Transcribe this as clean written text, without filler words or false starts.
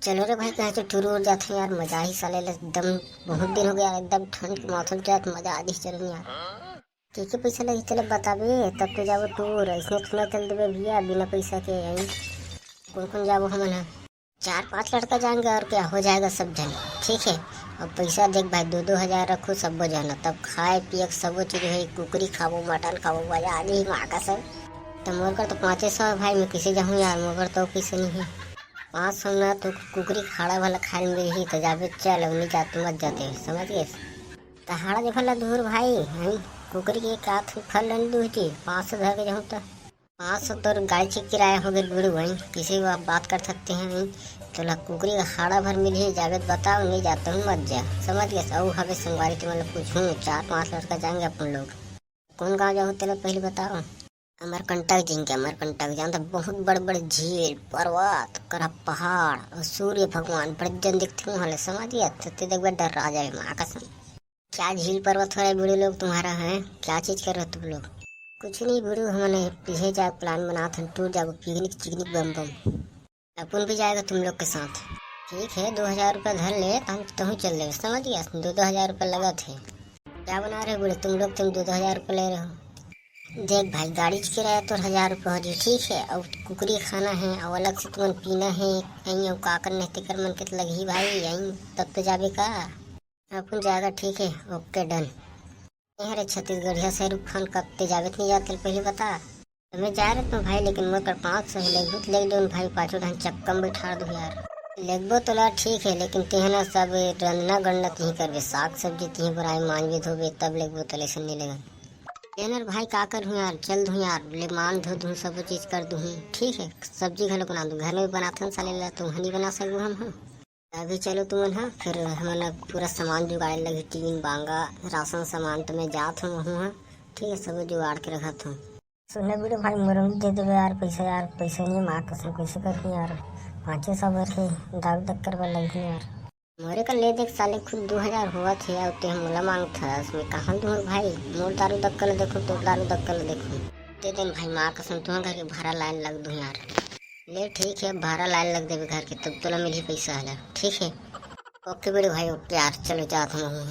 चलो रे भाई कहीं तो टूर उड़ जाते हैं यार, मजा ही साले एकदम। बहुत दिन हो गया यार, एकदम ठंड के मौसम चला मजा आदि चलो यार। के पैसा लगी चले बताबे तब तो जाबो टूर, ऐसे थोड़ा चल देवे भैया बिना पैसा के यहीं। कौन कौन जाबो हम है? 4-5 लड़का जाएंगे और क्या हो जाएगा सब जन। ठीक है। और पैसा देख भाई 2-2 हजार रखो सब जाना, तब खाए पिए सब चीज है, कुकरी खाबो मटन खाबो मजा आदि ही माँ का सब। तो मोर कर तो 500 भाई मैं किसे जाऊँ यार, मोर तो पैसे नहीं है। 500 ना तो कुकरी खाड़ा वाला खाए में ही तो जाबे चल नहीं जाते मत जाते समझ गए। तहाड़ा जे फल दूर भाई हैं, कुकरी के का फल नहीं दूटी 500 धर के जाऊँ तो 500 तो गाड़ी से किराया हो गया बुढ़ू भाई, किसी को आप बात कर सकते हैं नहीं। तो ला कुकरी का खाड़ा भर मिली है, जावे बताओ नहीं जाता हूँ मत जा समझ गए। और हवे संगवारी तो मतलब कुछ हूँ 4-5 लड़का जाएंगे अपन लोग। कौन गाँव जाऊँ तेरा पहले बताओ। अमरकंटक जिनके अमरकंटक जानता, बहुत बड़े बड़े झील पर्वत करा पहाड़ और सूर्य भगवान बड़े जन दिखते हैं समझ गया। तो देख डर आ जाए माँ कसम। क्या झील पर्वत हो रहा है बूढ़े लोग तुम्हारा है, क्या चीज कर रहे हो तुम लोग? कुछ नहीं बूढ़ू, हमने पीछे जा प्लान बना था टूर जाओ पिकनिक चिकनिक बम बम। अपन भी जाएगा तुम लोग के साथ। ठीक है 2,000 रुपये धर ले तुम चल रहे समझ गया। 2-2 हजार रुपये लगा थे। क्या बना रहे हो बूढ़े तुम लोग, तुम 2-2 हजार रुपये ले रहे हो। देख भाई गाड़ी किराया तो 1,000 रुपये हो जाए ठीक है, और कुकरी खाना है और अलग से तुमन पीना है यहीं, और का करने तेकर मन के तो लगी भाई यहीं, तब तो जाबे का अपन जाएगा ठीक है ओके डन। अरे छत्तीसगढ़िया शाहरुख खान कब ते जावे नहीं जाते पहले बता। मैं जा रहा था भाई लेकिन मैं कर 500 ही लेग लेग दो भाई, पाँचों ढंग चक्का में बैठा दो यार। लेगबो तो ला ठीक है लेकिन तेहना सब रंधना गणना नहीं करवे, साग सब्जी तीन बनाए मांझे धोबे तब लेगबो तो लेसन नहीं लेगा। लेनर भाई का कर हूँ यार, चल दूँ यार ले मान धो दूँ सब चीज कर दूँ ठीक है। सब्जी घर बना दूँ, घर में बनाते साले ला तुम नहीं बना सकूँ हम। अभी चलो तुमन हाँ, फिर हमारा पूरा सामान जुगाड़ लगी टीन बांगा राशन सामान तो मैं जात हूँ हाँ ठीक है, सब जुगाड़ के रखा था। सुनने बेटे भाई मुरम दे दे यार, पैसा नहीं माँ कसम कैसे करके यार 500 भर के दाग दक करवा लगी यार। मोरे का ले देख साले खुद 2,000 हुआ थे और ते हमला मांग था उसमें कहाँ दूँ भाई। मोर दारू दक्कल देखो तो दारू दक्कल देखो दे दिन भाई माँ कसम तुम्हारे घर के भाड़ा लाइन लग दूँ यार। ले ठीक है भाड़ा लाइन लग देवे घर के तब तो ना मिली पैसा है ठीक है। ओके बेटे भाई ओके यार चलो जाता हूँ।